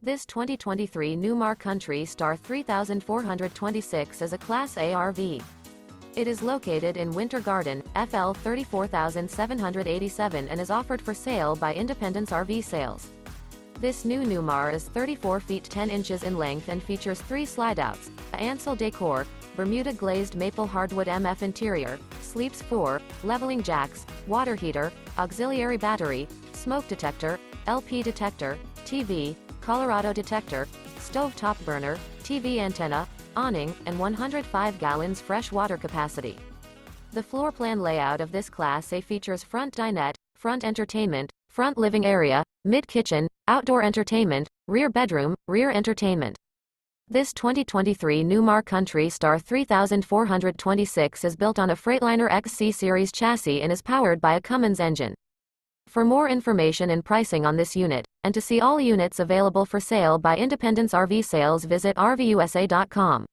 This 2023 Newmar Kountry Star 3426 is a Class A RV. It is located in Winter Garden, FL 34787 and is offered for sale by Independence RV Sales. This new Newmar is 34 feet 10 inches in length and features 3 slideouts, a Ansel Decor, Bermuda Glazed Maple Hardwood-MF interior, sleeps 4, leveling jacks, water heater, auxiliary battery, smoke detector, LP detector, TV, Colorado detector, stove top burner, TV antenna, awning, and 105 gallons fresh water capacity. The floor plan layout of this Class A features front dinette, front entertainment, front living area, mid-kitchen, outdoor entertainment, rear bedroom, rear entertainment. This 2023 Newmar Kountry Star 3426 is built on a Freightliner XC-Series chassis and is powered by a Cummins engine. For more information and pricing on this unit, and to see all units available for sale by Independence RV Sales, visit RVUSA.com.